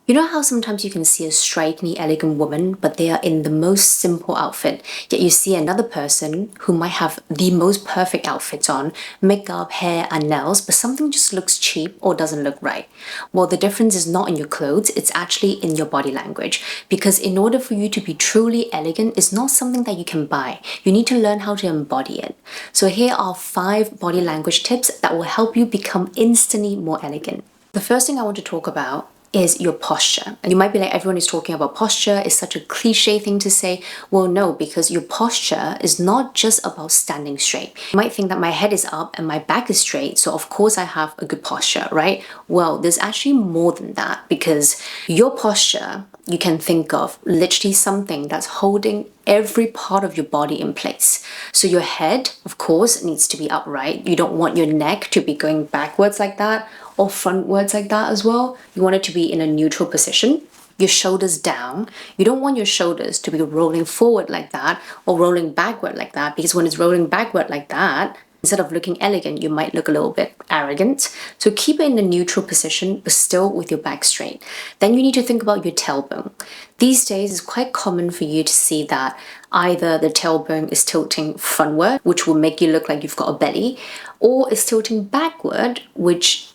You know how sometimes you can see a strikingly elegant woman, but they are in the most simple outfit, yet you see another person who might have the most perfect outfits on, makeup, hair, and nails, but something just looks cheap or doesn't look right? Well, the difference is not in your clothes, it's actually in your body language. Because in order for you to be truly elegant, it's not something that you can buy. You need to learn how to embody it. So here are 5 body language tips that will help you become instantly more elegant. The first thing I want to talk about is your posture. And you might be like, everyone is talking about posture. It's such a cliche thing to say. Well, no, because your posture is not just about standing straight. You might think that my head is up and my back is straight, so of course I have a good posture, right? Well, there's actually more than that, because your posture, you can think of literally something that's holding every part of your body in place. So your head, of course, needs to be upright. You don't want your neck to be going backwards like that or frontwards like that as well. You want it to be in a neutral position. Your shoulders down. You don't want your shoulders to be rolling forward like that or rolling backward like that, because when it's rolling backward like that, instead of looking elegant, you might look a little bit arrogant. So keep it in a neutral position, but still with your back straight. Then you need to think about your tailbone. These days, it's quite common for you to see that either the tailbone is tilting frontward, which will make you look like you've got a belly, or it's tilting backward, which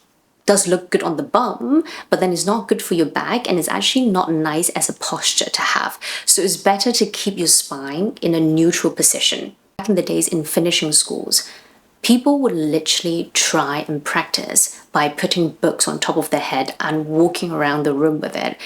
does look good on the bum, but then it's not good for your back and it's actually not nice as a posture to have. So it's better to keep your spine in a neutral position. Back in the days in finishing schools, people would literally try and practice by putting books on top of their head and walking around the room with it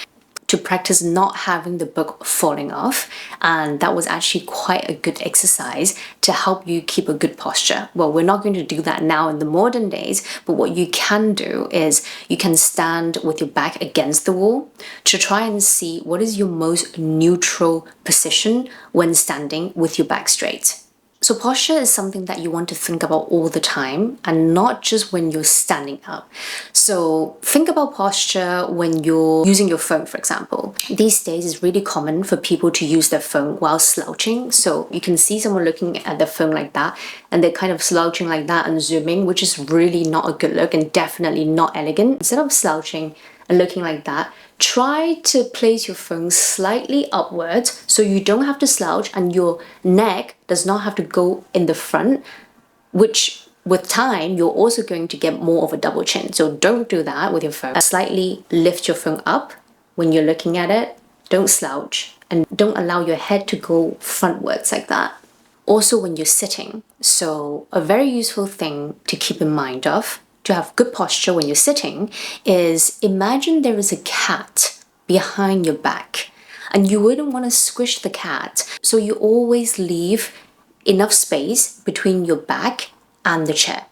to practice not having the book falling off. And that was actually quite a good exercise to help you keep a good posture. Well, we're not going to do that now in the modern days, but what you can do is you can stand with your back against the wall to try and see what is your most neutral position when standing with your back straight. So posture is something that you want to think about all the time and not just when you're standing up. So think about posture when you're using your phone, for example. These days it's really common for people to use their phone while slouching. So you can see someone looking at their phone like that and they're kind of slouching like that and zooming, which is really not a good look and definitely not elegant. Instead of slouching and looking like that, try to place your phone slightly upwards so you don't have to slouch and your neck does not have to go in the front, which with time you're also going to get more of a double chin. So don't do that with your phone. Slightly lift your phone up when you're looking at it. Don't slouch and don't allow your head to go frontwards like that. Also when you're sitting, so a very useful thing to keep in mind of to have good posture when you're sitting is imagine there is a cat behind your back and you wouldn't want to squish the cat. So you always leave enough space between your back and the chair.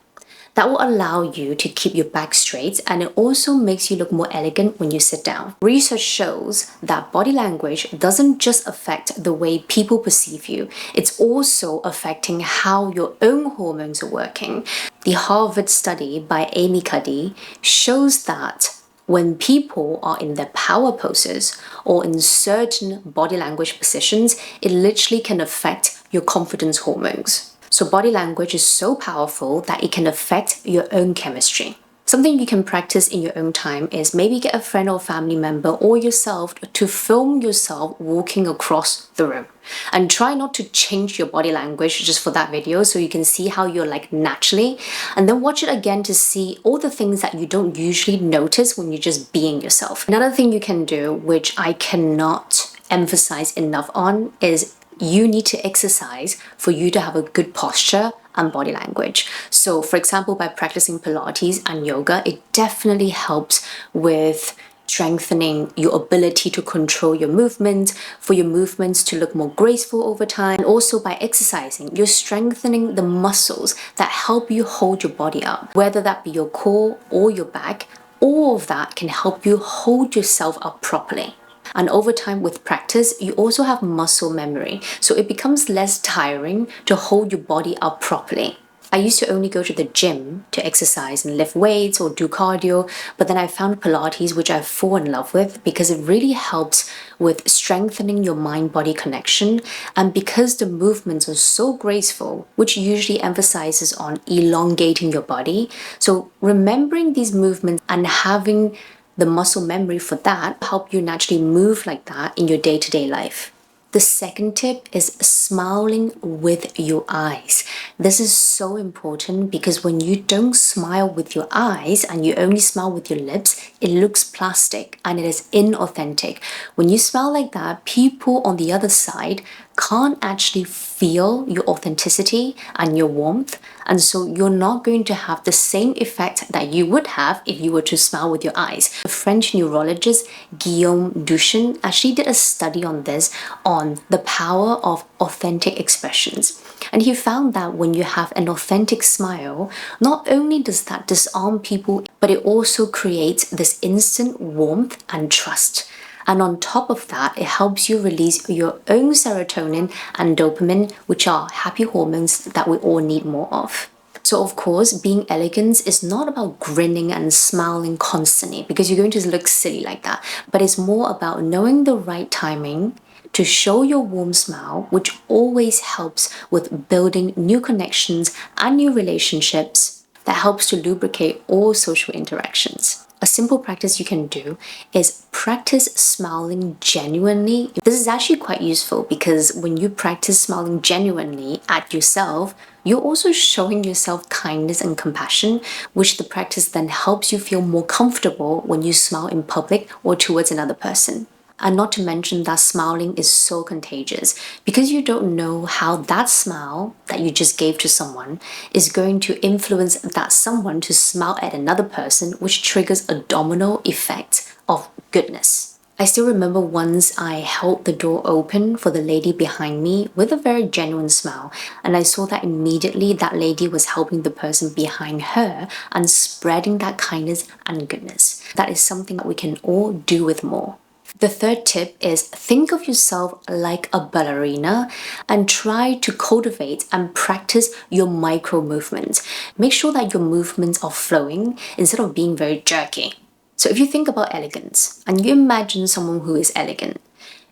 That will allow you to keep your back straight, and it also makes you look more elegant when you sit down. Research shows that body language doesn't just affect the way people perceive you, it's also affecting how your own hormones are working. The Harvard study by Amy Cuddy shows that when people are in their power poses or in certain body language positions, it literally can affect your confidence hormones. So body language is so powerful that it can affect your own chemistry. Something you can practice in your own time is maybe get a friend or family member or yourself to film yourself walking across the room. And try not to change your body language just for that video so you can see how you're like naturally. And then watch it again to see all the things that you don't usually notice when you're just being yourself. Another thing you can do, which I cannot emphasize enough on, is you need to exercise for you to have a good posture and body language. So for example, by practicing Pilates and yoga, it definitely helps with strengthening your ability to control your movement, for your movements to look more graceful over time. And also by exercising, you're strengthening the muscles that help you hold your body up, whether that be your core or your back. All of that can help you hold yourself up properly. And over time with practice, you also have muscle memory. So it becomes less tiring to hold your body up properly. I used to only go to the gym to exercise and lift weights or do cardio, but then I found Pilates, which I've fallen in love with because it really helps with strengthening your mind-body connection. And because the movements are so graceful, which usually emphasizes on elongating your body. So remembering these movements and having the muscle memory for that help you naturally move like that in your day-to-day life. The second tip is smiling with your eyes. This is so important because when you don't smile with your eyes and you only smile with your lips, it looks plastic and it is inauthentic. When you smile like that, people on the other side can't actually feel your authenticity and your warmth, and so you're not going to have the same effect that you would have if you were to smile with your eyes. The French neurologist Guillaume Duchenne actually did a study on this, on the power of authentic expressions. And he found that when you have an authentic smile, not only does that disarm people, but it also creates this instant warmth and trust. And on top of that, it helps you release your own serotonin and dopamine, which are happy hormones that we all need more of. So of course, being elegant is not about grinning and smiling constantly because you're going to look silly like that, but it's more about knowing the right timing to show your warm smile, which always helps with building new connections and new relationships that helps to lubricate all social interactions. A simple practice you can do is practice smiling genuinely. This is actually quite useful because when you practice smiling genuinely at yourself, you're also showing yourself kindness and compassion, which the practice then helps you feel more comfortable when you smile in public or towards another person. And not to mention that smiling is so contagious because you don't know how that smile that you just gave to someone is going to influence that someone to smile at another person, which triggers a domino effect of goodness. I still remember once I held the door open for the lady behind me with a very genuine smile, and I saw that immediately that lady was helping the person behind her and spreading that kindness and goodness. That is something that we can all do with more. The third tip is think of yourself like a ballerina and try to cultivate and practice your micro movements. Make sure that your movements are flowing instead of being very jerky. So if you think about elegance and you imagine someone who is elegant,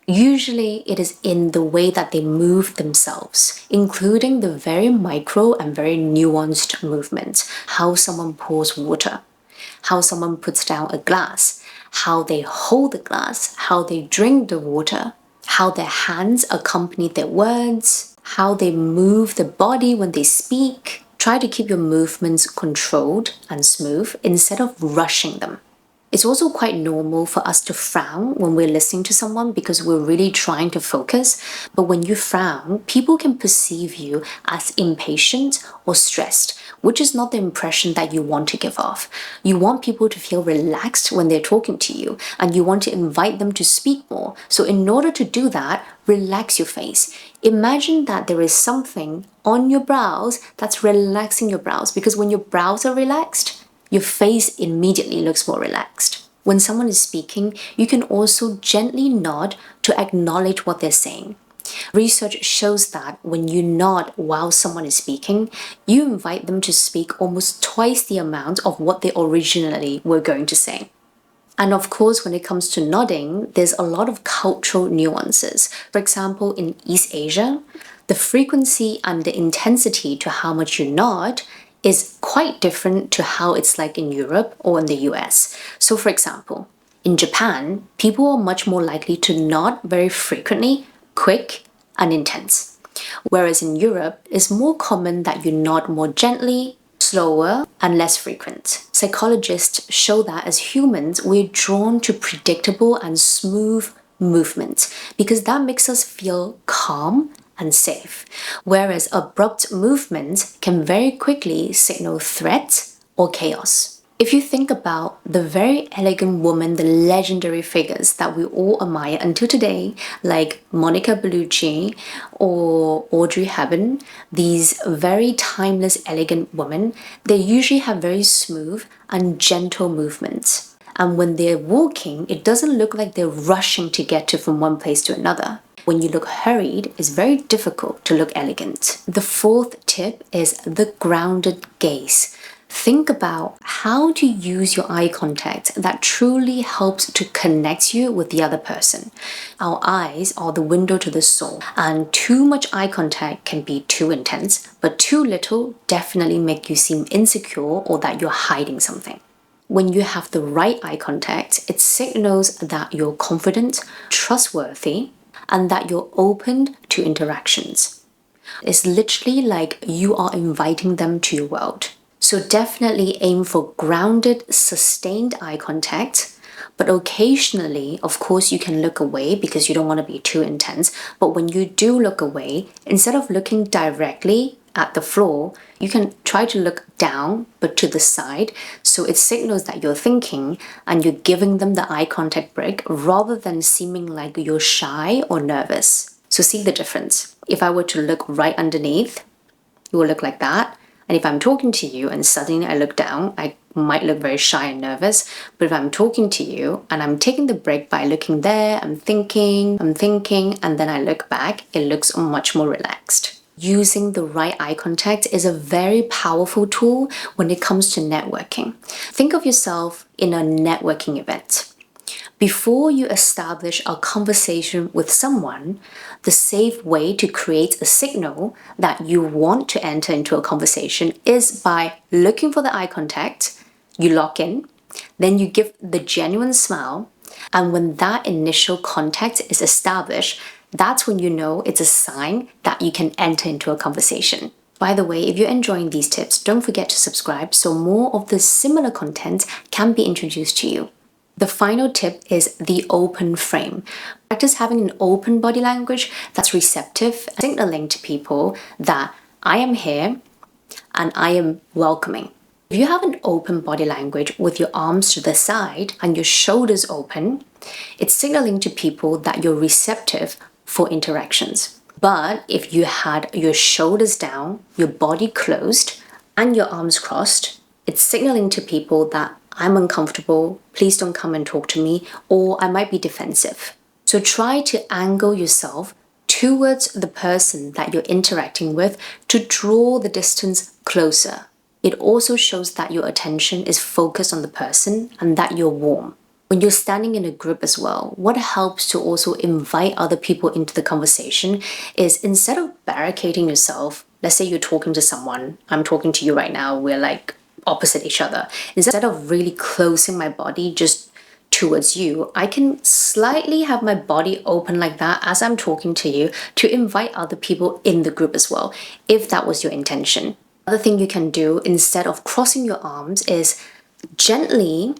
usually it is in the way that they move themselves, including the very micro and very nuanced movements, how someone pours water, how someone puts down a glass, how they hold the glass, how they drink the water, how their hands accompany their words, how they move the body when they speak. Try to keep your movements controlled and smooth instead of rushing them. It's also quite normal for us to frown when we're listening to someone because we're really trying to focus. But when you frown, people can perceive you as impatient or stressed, which is not the impression that you want to give off. You want people to feel relaxed when they're talking to you, and you want to invite them to speak more. So in order to do that, relax your face. Imagine that there is something on your brows that's relaxing your brows, because when your brows are relaxed, your face immediately looks more relaxed. When someone is speaking, you can also gently nod to acknowledge what they're saying. Research shows that when you nod while someone is speaking, you invite them to speak almost twice the amount of what they originally were going to say. And of course, when it comes to nodding, there's a lot of cultural nuances. For example, in East Asia, the frequency and the intensity to how much you nod is quite different to how it's like in Europe or in the US. So for example, in Japan, people are much more likely to nod very frequently, quick, and intense. Whereas in Europe, it's more common that you nod more gently, slower, and less frequent. Psychologists show that as humans, we're drawn to predictable and smooth movements because that makes us feel calm and safe, whereas abrupt movements can very quickly signal threat or chaos. If you think about the very elegant women, the legendary figures that we all admire until today, like Monica Bellucci or Audrey Hepburn, these very timeless, elegant women, they usually have very smooth and gentle movements. And when they're walking, it doesn't look like they're rushing to get to from one place to another. When you look hurried, it's very difficult to look elegant. The fourth tip is the grounded gaze. Think about how to use your eye contact that truly helps to connect you with the other person. Our eyes are the window to the soul, and too much eye contact can be too intense, but too little definitely make you seem insecure or that you're hiding something. When you have the right eye contact, it signals that you're confident, trustworthy, and that you're open to interactions. It's literally like you are inviting them to your world. So definitely aim for grounded, sustained eye contact. But occasionally, of course, you can look away because you don't want to be too intense. But when you do look away, instead of looking directly at the floor, you can try to look down but to the side. So it signals that you're thinking and you're giving them the eye contact break rather than seeming like you're shy or nervous. So see the difference. If I were to look right underneath, it will look like that. And if I'm talking to you and suddenly I look down, I might look very shy and nervous. But if I'm talking to you and I'm taking the break by looking there, I'm thinking, and then I look back, it looks much more relaxed. Using the right eye contact is a very powerful tool when it comes to networking. Think of yourself in a networking event. Before you establish a conversation with someone, the safe way to create a signal that you want to enter into a conversation is by looking for the eye contact, you lock in, then you give the genuine smile, and when that initial contact is established, that's when you know it's a sign that you can enter into a conversation. By the way, if you're enjoying these tips, don't forget to subscribe so more of the similar content can be introduced to you. The final tip is the open frame. Practice having an open body language that's receptive, signaling to people that I am here and I am welcoming. If you have an open body language with your arms to the side and your shoulders open, it's signaling to people that you're receptive for interactions. But if you had your shoulders down, your body closed, and your arms crossed, it's signaling to people that I'm uncomfortable, please don't come and talk to me, or I might be defensive. So try to angle yourself towards the person that you're interacting with to draw the distance closer. It also shows that your attention is focused on the person and that you're warm. When you're standing in a group as well, what helps to also invite other people into the conversation is instead of barricading yourself, let's say you're talking to someone, I'm talking to you right now, we're like opposite each other. Instead of really closing my body just towards you, I can slightly have my body open like that as I'm talking to you to invite other people in the group as well, if that was your intention. Another thing you can do instead of crossing your arms is gently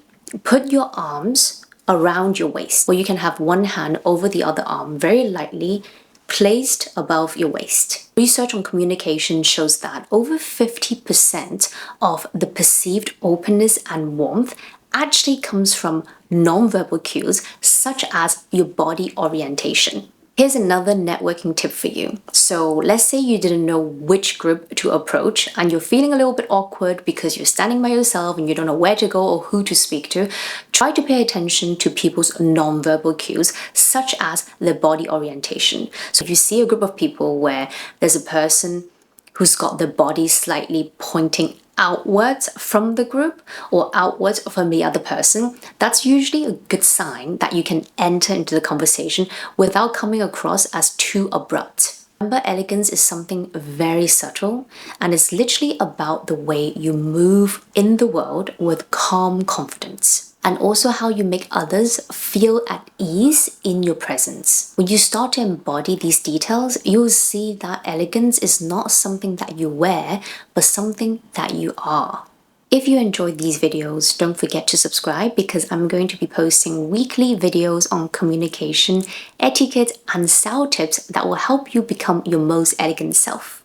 put your arms around your waist, or you can have one hand over the other arm very lightly placed above your waist. Research on communication shows that over 50% of the perceived openness and warmth actually comes from nonverbal cues such as your body orientation. Here's another networking tip for you. So let's say you didn't know which group to approach and you're feeling a little bit awkward because you're standing by yourself and you don't know where to go or who to speak to. Try to pay attention to people's nonverbal cues, such as their body orientation. So if you see a group of people where there's a person who's got their body slightly pointing outwards from the group or outwards from the other person, that's usually a good sign that you can enter into the conversation without coming across as too abrupt. Remember, elegance is something very subtle and it's literally about the way you move in the world with calm confidence. And also how you make others feel at ease in your presence. When you start to embody these details, you'll see that elegance is not something that you wear, but something that you are. If you enjoyed these videos, don't forget to subscribe because I'm going to be posting weekly videos on communication, etiquette, and style tips that will help you become your most elegant self.